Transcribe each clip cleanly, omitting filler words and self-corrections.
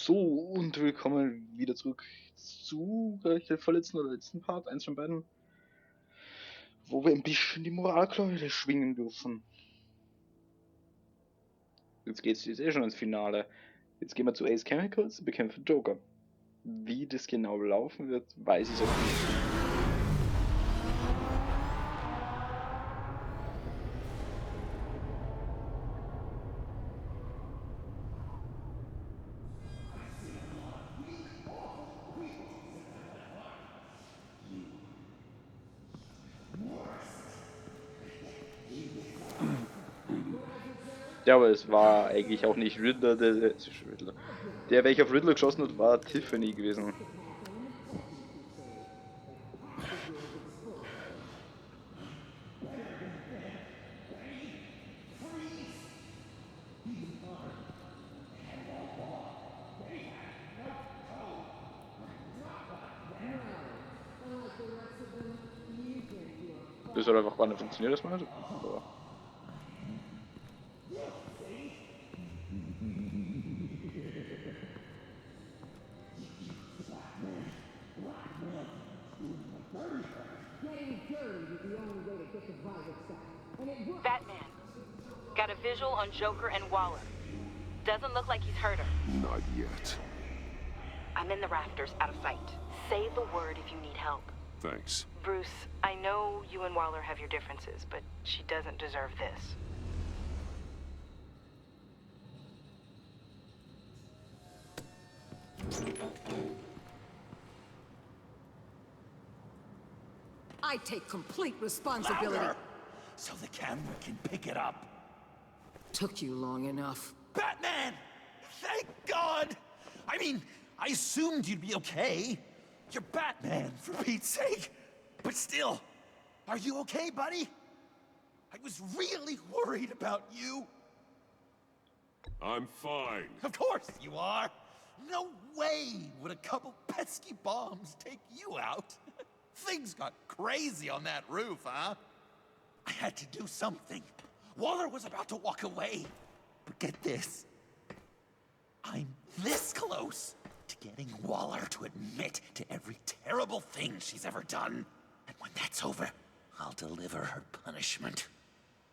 So, und willkommen wieder zurück zu der vorletzten oder letzten Part, eins von beiden, wo wir ein bisschen die Moralkeule schwingen dürfen. Jetzt geht's schon ins Finale. Jetzt gehen wir zu Ace Chemicals und bekämpfen Joker. Wie das genau laufen wird, weiß ich auch nicht. Ja, aber es war eigentlich auch nicht Riddler, der welcher auf Riddler geschossen hat, war Tiffany gewesen. Das hat einfach gar nicht funktioniert, das mal. Aber Batman. Got a visual on Joker and Waller. Doesn't look like he's hurt her. Not yet. I'm in the rafters, out of sight. Say the word if you need help. Thanks. Bruce, I know you and Waller have your differences, but she doesn't deserve this. I take complete responsibility. Louder, so the camera can pick it up. Took you long enough. Batman! Thank God! I mean, I assumed you'd be okay. You're Batman, for Pete's sake. But still, are you okay, buddy? I was really worried about you. I'm fine. Of course you are. No way would a couple pesky bombs take you out. Things got crazy on that roof, huh? I had to do something. Waller was about to walk away. But get this. I'm this close to getting Waller to admit to every terrible thing she's ever done. And when that's over, I'll deliver her punishment.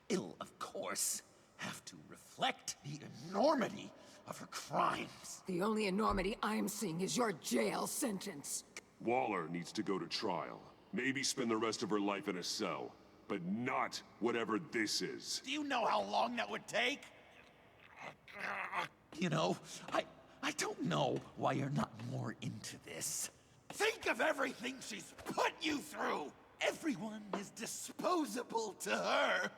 It'll, of course, have to reflect the enormity of her crimes. The only enormity I'm seeing is your jail sentence. Waller needs to go to trial. Maybe spend the rest of her life in a cell. But not whatever this is. Do you know how long that would take? You know, I don't know why you're not more into this. Think of everything she's put you through! Everyone is disposable to her.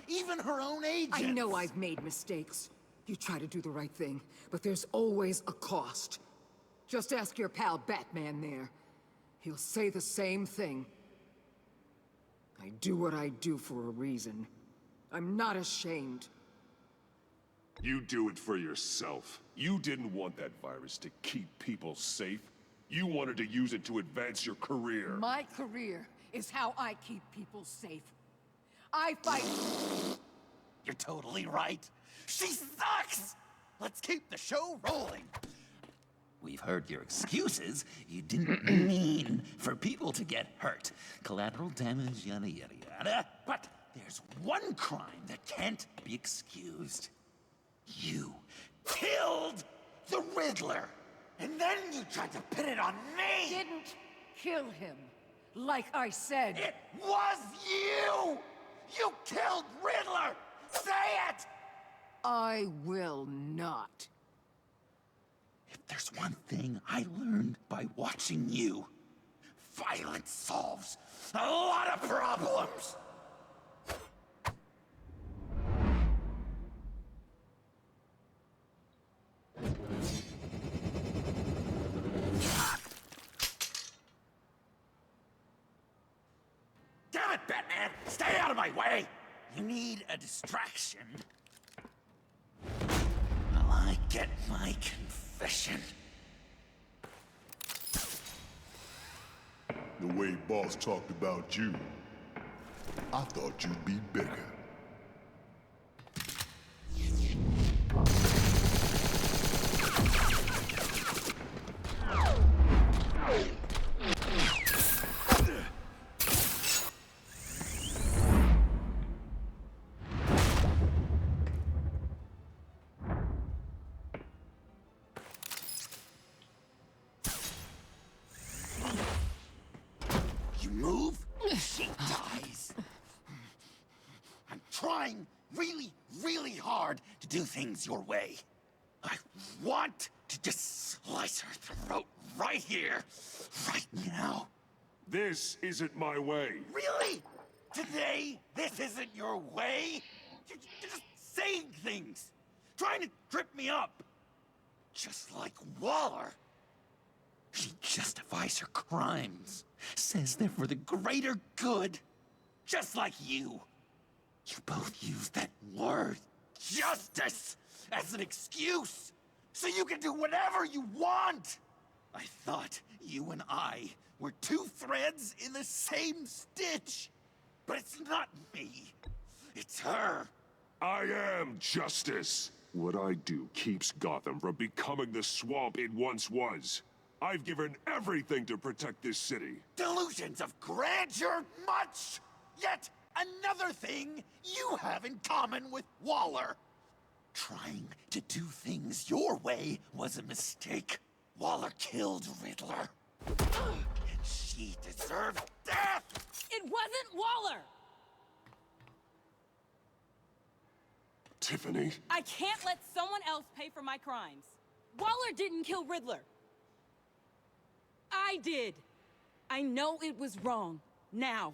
Even her own agents. I know I've made mistakes. You try to do the right thing, but there's always a cost. Just ask your pal Batman there. He'll say the same thing. I do what I do for a reason. I'm not ashamed. You do it for yourself. You didn't want that virus to keep people safe. You wanted to use it to advance your career. My career is how I keep people safe. I fight... You're totally right. She sucks! Let's keep the show rolling. We've heard your excuses. You didn't mean for people to get hurt. Collateral damage, yada yada yada. But there's one crime that can't be excused. You killed the Riddler! And then you tried to pin it on me! Didn't kill him. Like I said. It was you! You killed Riddler! Say it! I will not. If there's one thing I learned by watching you, violence solves a lot of problems! Damn it, Batman! Stay out of my way! You need a distraction. While I get my confession. The way Boss talked about you, I thought you'd be bigger. do things your way. I want to just slice her throat right here, right now. This isn't my way. Really? Today, this isn't your way? You're just saying things, trying to trip me up. Just like Waller. She justifies her crimes, says they're for the greater good, just like you. You both use that word, justice, as an excuse, so you can do whatever you want. I thought you and I were two threads in the same stitch, but it's not me, it's her. I am justice. What I do keeps Gotham from becoming the swamp it once was. I've given everything to protect this city. Delusions of grandeur much, yet another thing you have in common with Waller. Trying to do things your way was a mistake. Waller killed Riddler. And she deserved death! It wasn't Waller! Tiffany? I can't let someone else pay for my crimes. Waller didn't kill Riddler. I did. I know it was wrong. Now.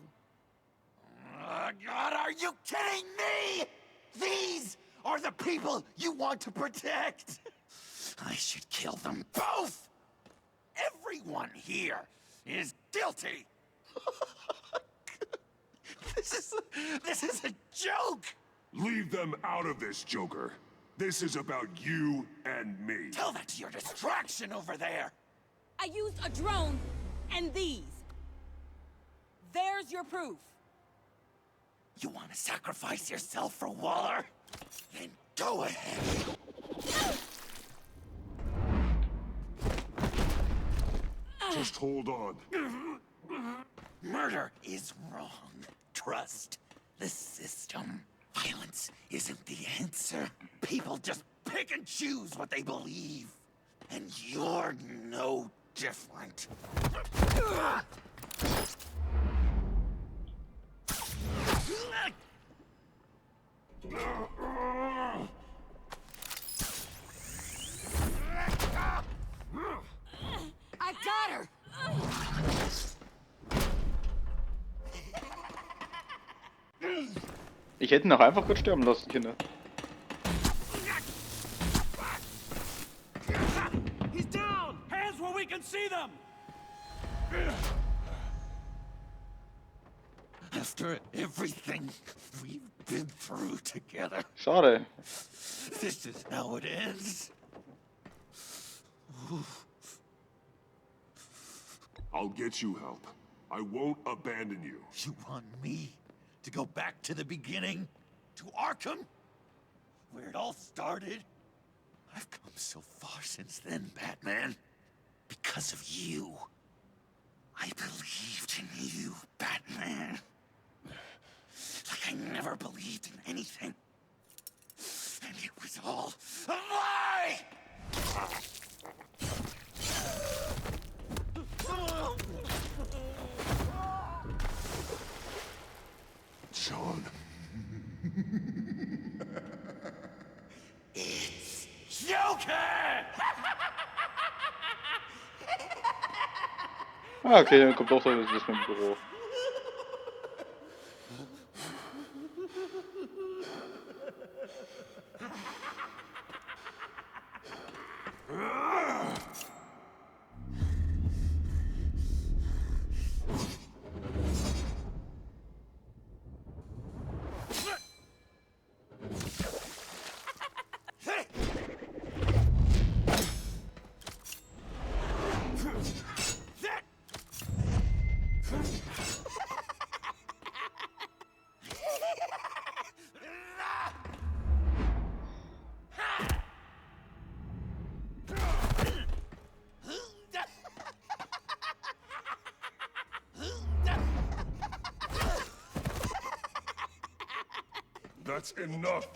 God, are you kidding me? These are the people you want to protect. I should kill them both. Everyone here is guilty. This is a joke. Leave them out of this, Joker. This is about you and me. Tell that to your distraction over there. I used a drone and these. There's your proof. You want to sacrifice yourself for Waller? Then go ahead. Just hold on. Murder is wrong. Trust the system. Violence isn't the answer. People just pick and choose what they believe. And you're no different. I got her! Ich hätte ihn auch einfach kurz sterben lassen, Kinder. He's down! Hands where we can see them! After everything we've been through together, Schade. this is how it ends. I'll get you help. I won't abandon you. You want me to go back to the beginning? To Arkham? Where it all started? I've come so far since then, Batman. Because of you. I believed in you, Batman. Like I never believed in anything. And it was all a lie! John. It's Joker! Ah, okay, dann kommt doch das mit dem Büro. That's enough.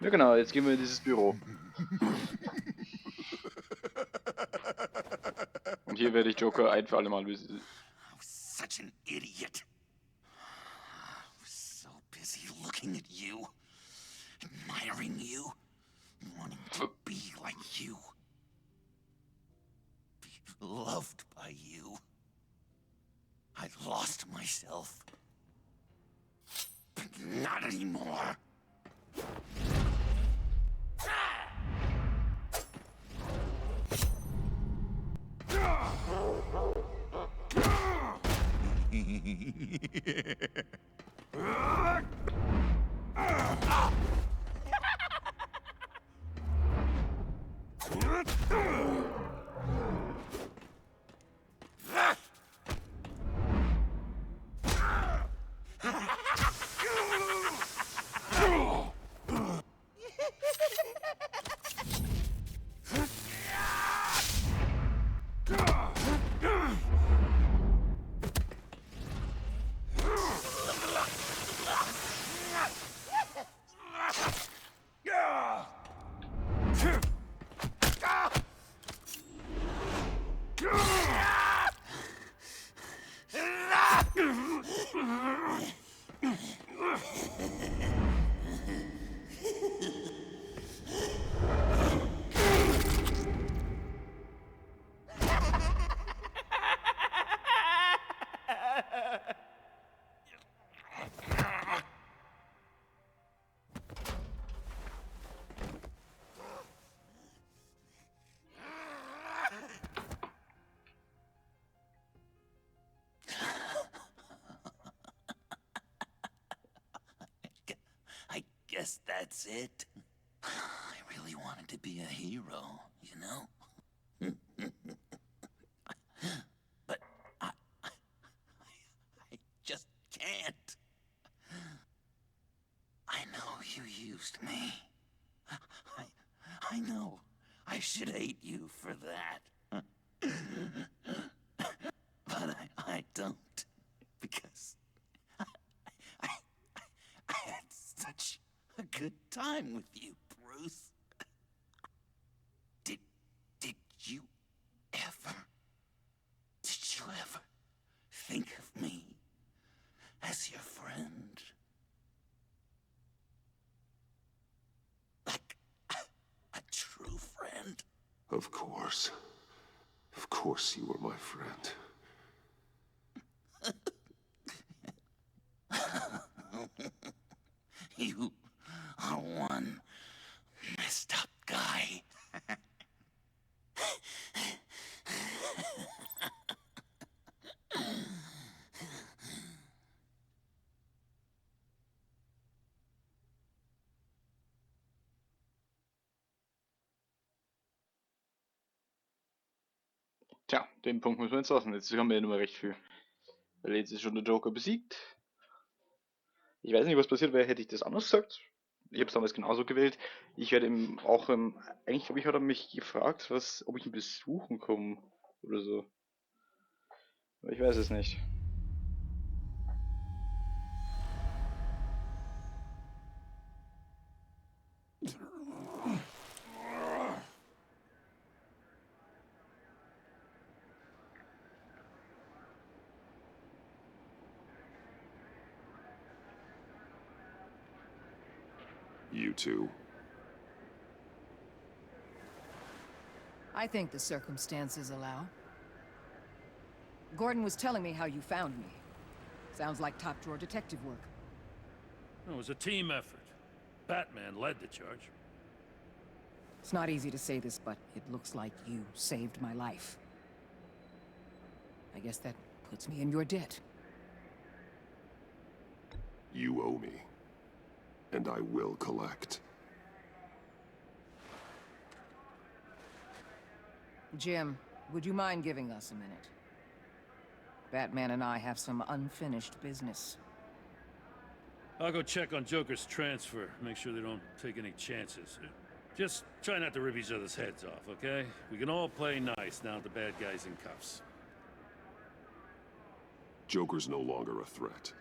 Ja genau, jetzt gehen wir in dieses Büro. Und hier werde ich Joker ein für alle Mal I was such an idiot. I was so busy looking at you, admiring you, wanting to be like you. Be loved by you. I lost myself. But not anymore. I guess that's it. I really wanted to be a hero, you know? But I just can't. I know you used me. I know I should hate you for that. But I don't. Because I had such a good time with you, Bruce. Did you ever think of me as your friend? Like a true friend? Of course. Of course you were my friend. You are one messed up guy. Tja, den Punkt müssen wir jetzt lassen. Jetzt haben wir ja nicht mehr recht viel. Weil jetzt ist schon der Joker besiegt. Ich weiß nicht, was passiert wäre, hätte ich das anders gesagt. Ich habe es damals genauso gewählt. Ich werde ihm auch, eigentlich glaube ich, hat er mich gefragt, ob ich ihn besuchen komme oder so. Aber ich weiß es nicht. You two. I think the circumstances allow. Gordon was telling me how you found me. Sounds like top-drawer detective work. It was a team effort. Batman led the charge. It's not easy to say this, but it looks like you saved my life. I guess that puts me in your debt. You owe me. And I will collect. Jim, would you mind giving us a minute? Batman and I have some unfinished business. I'll go check on Joker's transfer, make sure they don't take any chances. Just try not to rip each other's heads off, okay? We can all play nice now that the bad guy's in cuffs. Joker's no longer a threat.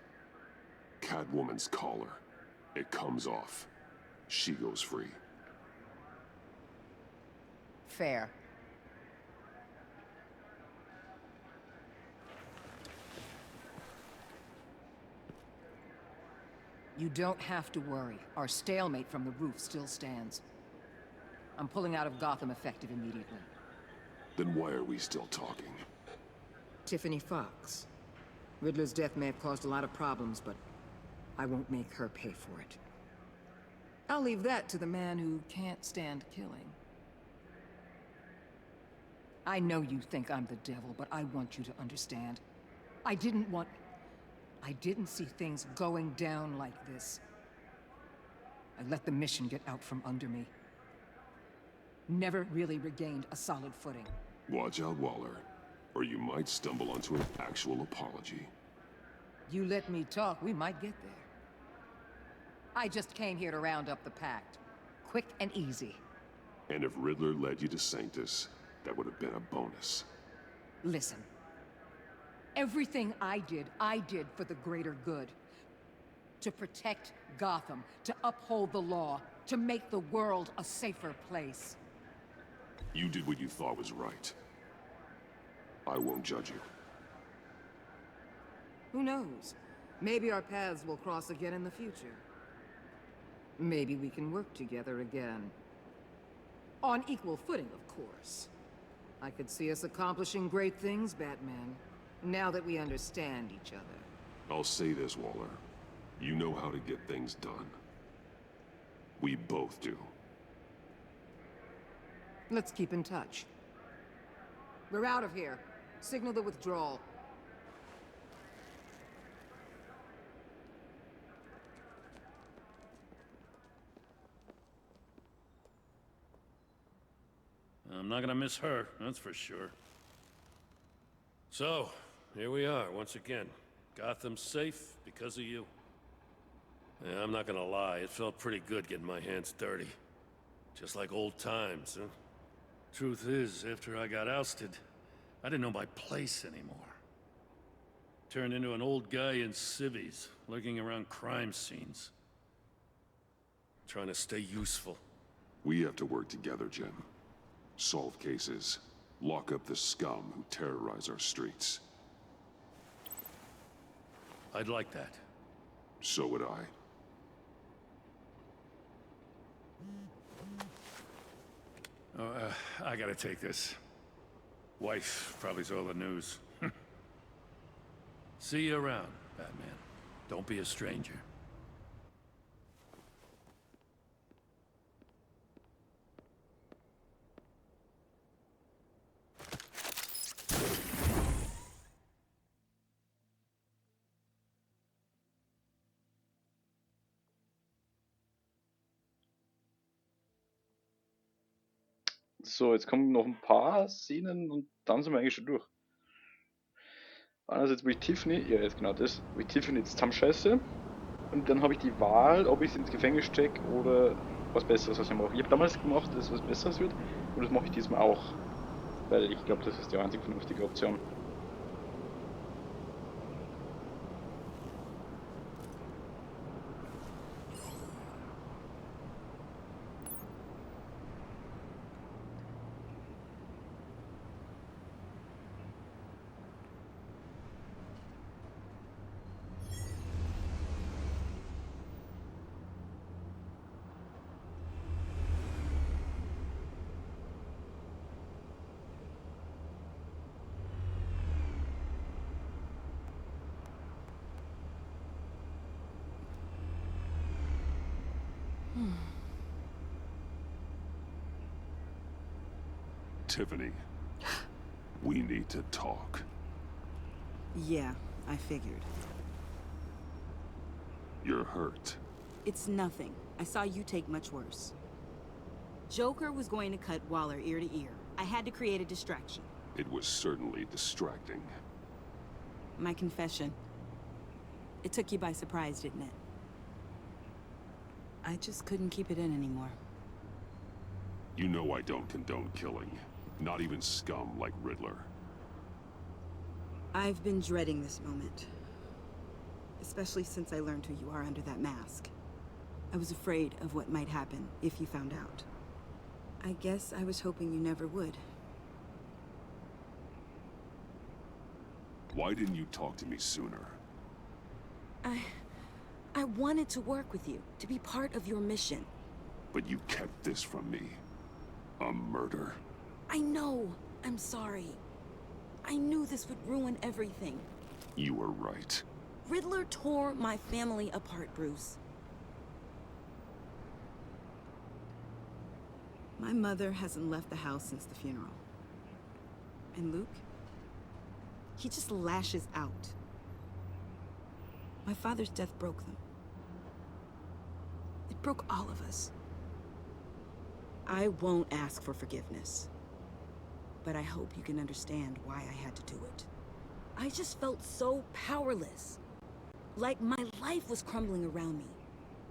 Catwoman's collar. It comes off. she goes free. Fair. You don't have to worry. Our stalemate from the roof still stands. I'm pulling out of Gotham effective immediately. Then why are we still talking? Tiffany Fox. Riddler's death may have caused a lot of problems, but I won't make her pay for it. I'll leave that to the man who can't stand killing. I know you think I'm the devil, but I want you to understand. I didn't see things going down like this. I let the mission get out from under me. Never really regained a solid footing. Watch out, Waller, or you might stumble onto an actual apology. You let me talk, we might get there. I just came here to round up the pact. Quick and easy. And if Riddler led you to Sanctus, that would have been a bonus. Listen. Everything I did for the greater good. To protect Gotham, to uphold the law, to make the world a safer place. You did what you thought was right. I won't judge you. Who knows? Maybe our paths will cross again in the future. Maybe we can work together again. On equal footing, of course. I could see us accomplishing great things, Batman. Now that we understand each other. I'll say this, Waller. You know how to get things done. We both do. Let's keep in touch. We're out of here. Signal the withdrawal. I'm not gonna miss her, that's for sure. So, here we are, once again. Gotham's safe because of you. Yeah, I'm not gonna lie, it felt pretty good getting my hands dirty. Just like old times, huh? Truth is, after I got ousted, I didn't know my place anymore. Turned into an old guy in civvies, lurking around crime scenes. Trying to stay useful. We have to work together, Jim. Solve cases. Lock up the scum who terrorize our streets. I'd like that. So would I. I gotta take this. Wife probably saw the news. See you around, Batman. Don't be a stranger. So, jetzt kommen noch ein paar Szenen und dann sind wir eigentlich schon durch. Einerseits, wo ich Tiffany, ja jetzt genau das, wo ich Tiffany jetzt zusammenscheiße und dann habe ich die Wahl, ob ich sie ins Gefängnis stecke oder was Besseres, was ich mache. Ich habe damals gemacht, dass es was Besseres wird und das mache ich diesmal auch, weil ich glaube, das ist die einzig vernünftige Option. Tiffany, we need to talk. Yeah, I figured. You're hurt. It's nothing. I saw you take much worse. Joker was going to cut Waller ear to ear. I had to create a distraction. It was certainly distracting. My confession. It took you by surprise, didn't it? I just couldn't keep it in anymore. You know I don't condone killing. Not even scum like Riddler. I've been dreading this moment. Especially since I learned who you are under that mask. I was afraid of what might happen if you found out. I guess I was hoping you never would. Why didn't you talk to me sooner? I wanted to work with you, to be part of your mission. But you kept this from me. A murder. I know. I'm sorry. I knew this would ruin everything. You were right. Riddler tore my family apart, Bruce. My mother hasn't left the house since the funeral. And Luke? He just lashes out. My father's death broke them. It broke all of us. I won't ask for forgiveness. But I hope you can understand why I had to do it. I just felt so powerless. Like my life was crumbling around me.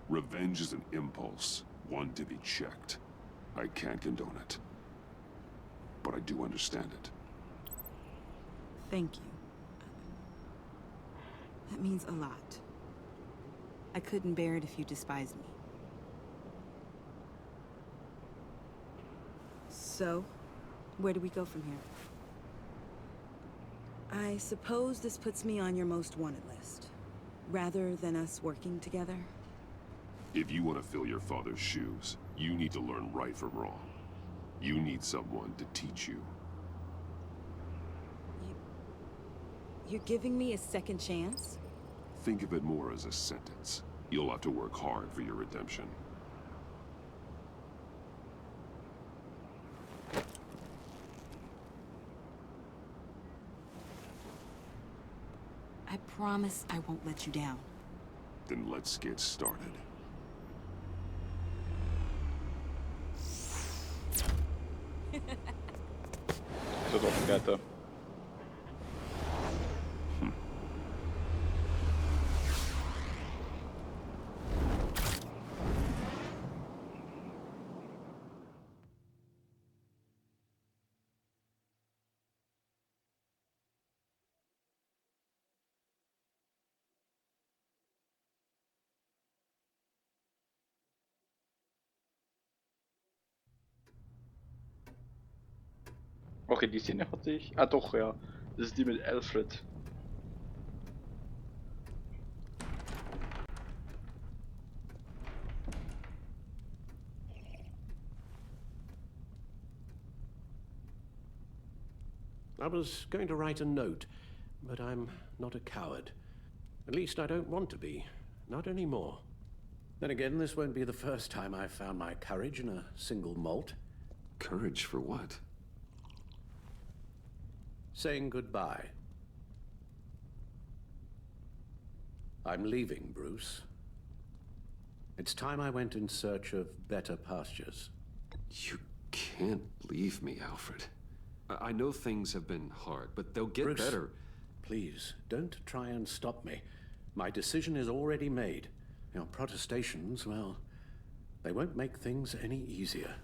Revenge is an impulse, one to be checked. I can't condone it. But I do understand it. Thank you. That means a lot. I couldn't bear it if you despised me. So, where do we go from here? I suppose this puts me on your most wanted list. Rather than us working together? If you want to fill your father's shoes, you need to learn right from wrong. You need someone to teach you. You're giving me a second chance? Think of it more as a sentence. You'll have to work hard for your redemption. I promise I won't let you down. Then let's get started. So doch, weiter. Okay, die Szene hatte ich. Ah doch, ja. Das ist die mit Alfred. I was going to write a note, but I'm not a coward. At least I don't want to be. Not anymore. Then again, this won't be the first time I've found my courage in a single malt. Courage for what? Saying goodbye. I'm leaving, Bruce. It's time I went in search of better pastures. You can't leave me, Alfred. I know things have been hard, but they'll get Bruce, better. Please, don't try and stop me. My decision is already made. Your protestations, well, they won't make things any easier.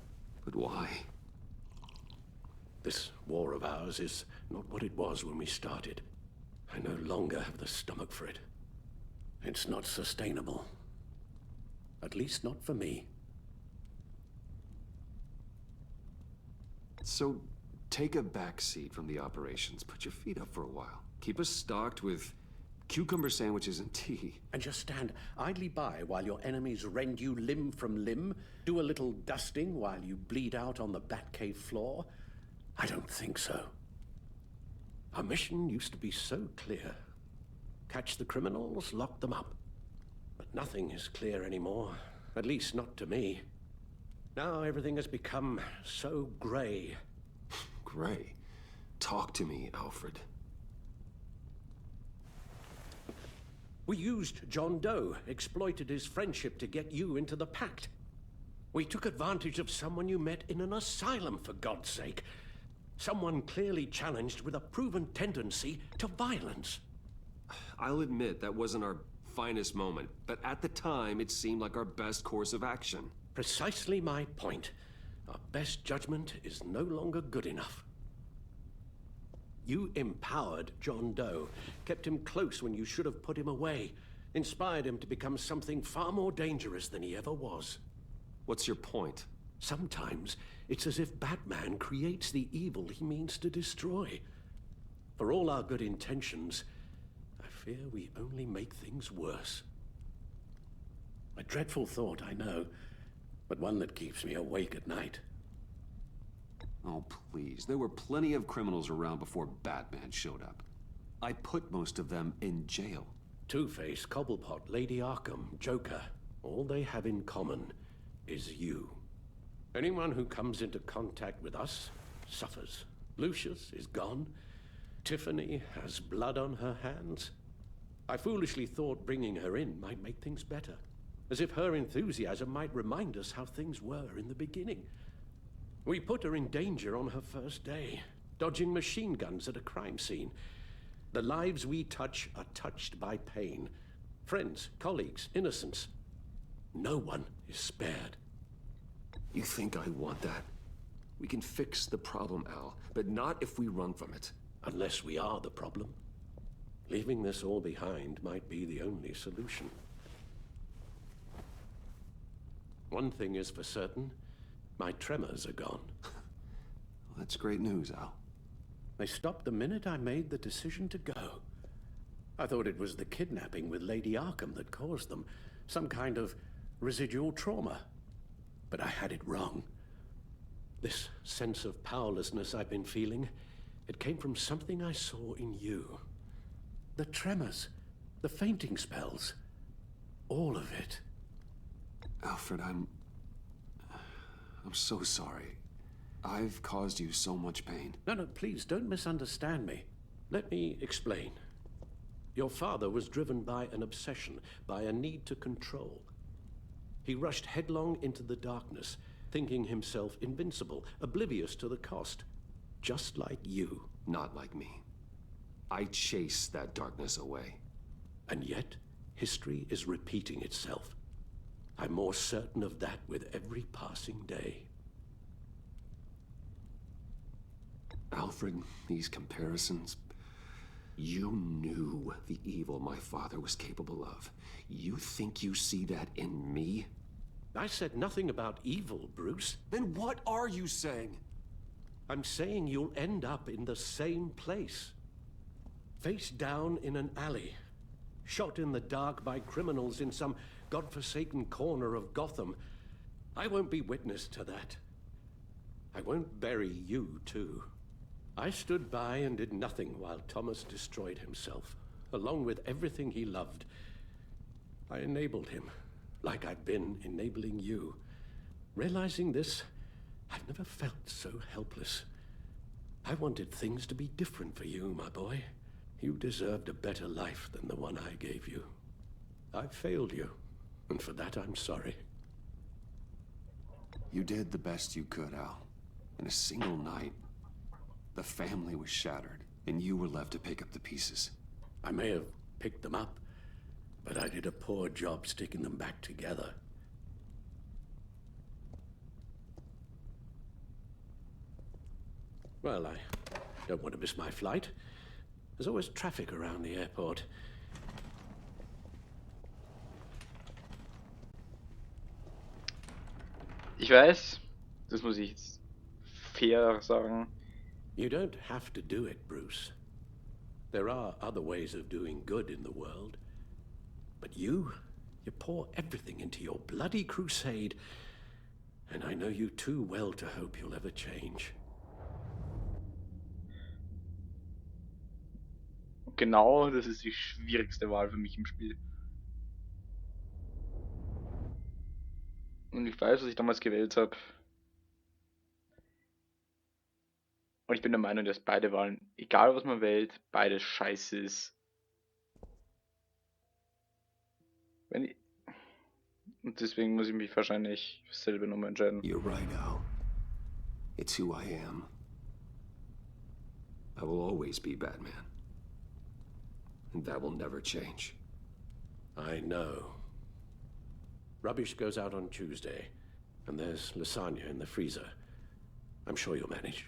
But why? This war of ours is not what it was when we started. I no longer have the stomach for it. It's not sustainable. At least not for me. So, take a back seat from the operations. Put your feet up for a while. Keep us stocked with cucumber sandwiches and tea. And just stand idly by while your enemies rend you limb from limb? Do a little dusting while you bleed out on the Batcave floor? I don't think so. Our mission used to be so clear. Catch the criminals, lock them up. But nothing is clear anymore. At least not to me. Now everything has become so gray. Gray? Talk to me, Alfred. We used John Doe, exploited his friendship to get you into the pact. We took advantage of someone you met in an asylum, for God's sake. Someone clearly challenged with a proven tendency to violence. I'll admit that wasn't our finest moment, but at the time it seemed like our best course of action. Precisely my point. Our best judgment is no longer good enough. You empowered John Doe, kept him close when you should have put him away. inspired him to become something far more dangerous than he ever was. What's your point? Sometimes it's as if Batman creates the evil he means to destroy. For all our good intentions, I fear we only make things worse. A dreadful thought, I know, but one that keeps me awake at night. Oh, please. There were plenty of criminals around before Batman showed up. I put most of them in jail. Two-Face, Cobblepot, Lady Arkham, Joker, all they have in common is you. Anyone who comes into contact with us suffers. Lucius is gone. Tiffany has blood on her hands. I foolishly thought bringing her in might make things better, as if her enthusiasm might remind us how things were in the beginning. We put her in danger on her first day, dodging machine guns at a crime scene. The lives we touch are touched by pain. Friends, colleagues, innocents. No one is spared. You think I want that? We can fix the problem, Al, but not if we run from it. Unless we are the problem. Leaving this all behind might be the only solution. One thing is for certain, my tremors are gone. Well, that's great news, Al. They stopped the minute I made the decision to go. I thought it was the kidnapping with Lady Arkham that caused them, some kind of residual trauma. But I had it wrong. This sense of powerlessness I've been feeling, it came from something I saw in you. The tremors, the fainting spells, all of it. Alfred, I'm so sorry. I've caused you so much pain. No, please, don't misunderstand me. Let me explain. Your father was driven by an obsession, by a need to control. He rushed headlong into the darkness, thinking himself invincible, oblivious to the cost. Just like you. Not like me. I chased that darkness away. And yet, history is repeating itself. I'm more certain of that with every passing day. Alfred, these comparisons... You knew the evil my father was capable of. You think you see that in me? I said nothing about evil, Bruce. Then what are you saying? I'm saying you'll end up in the same place. Face down in an alley. Shot in the dark by criminals in some godforsaken corner of Gotham. I won't be witness to that. I won't bury you, too. I stood by and did nothing while Thomas destroyed himself, along with everything he loved. I enabled him, like I've been enabling you. Realizing this, I've never felt so helpless. I wanted things to be different for you, my boy. You deserved a better life than the one I gave you. I failed you, and for that I'm sorry. You did the best you could, Al. In a single night, the family was shattered, and you were left to pick up the pieces. I may have picked them up, but I did a poor job sticking them back together. Well, I don't want to miss my flight. There's always traffic around the airport. Ich weiß, das muss ich jetzt fair sagen. You don't have to do it, Bruce. There are other ways of doing good in the world. But you pour everything into your bloody crusade, and I know you too well to hope you'll ever change. Genau, das ist die schwierigste Wahl für mich im Spiel. Und ich weiß, was ich damals gewählt habe. Und ich bin der Meinung, dass beide Wahlen, egal was man wählt, beides scheiße ist. Und deswegen muss ich mich wahrscheinlich für selber nochmal entscheiden. You're right, Al. It's who I am. I will always be Batman. And that will never change. I know. Rubbish goes out on Tuesday, and there's lasagna in the freezer. I'm sure you'll manage.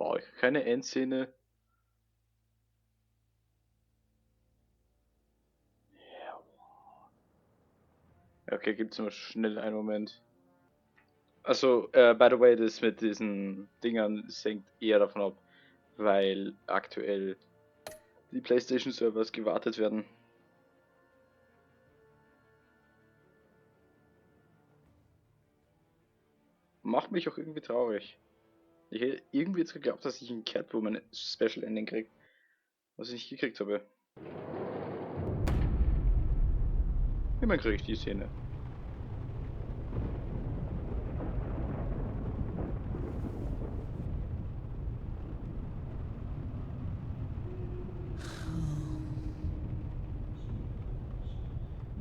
Brauche ich keine Endszene. Okay, gibt's nur schnell einen Moment. Also, by the way, das mit diesen Dingern das hängt eher davon ab, weil aktuell die PlayStation-Servers gewartet werden. Macht mich auch irgendwie traurig. Ich hätte irgendwie jetzt geglaubt, dass ich ein Catwoman Special Ending krieg, was ich nicht gekriegt habe. Immerhin kriege ich die Szene.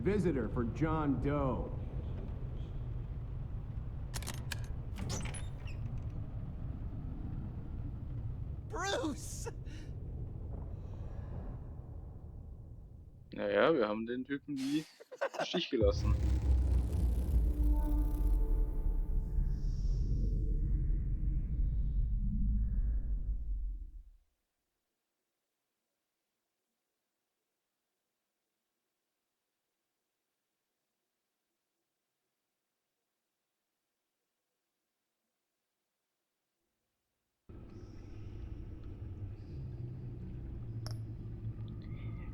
Visitor for John Doe. Bruce! Naja, wir haben den Typen nie im Stich gelassen.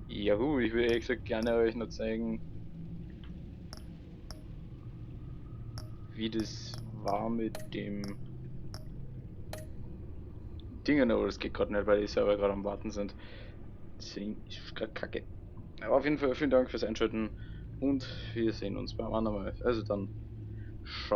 Ja gut, ich würde ehrlich gesagt gerne euch noch zeigen, wie das war mit dem Dingen, aber das geht gerade nicht, weil die Server gerade am Warten sind. Deswegen ist gerade kacke. Aber auf jeden Fall vielen Dank fürs Einschalten und wir sehen uns beim anderen Mal. Also dann, ciao.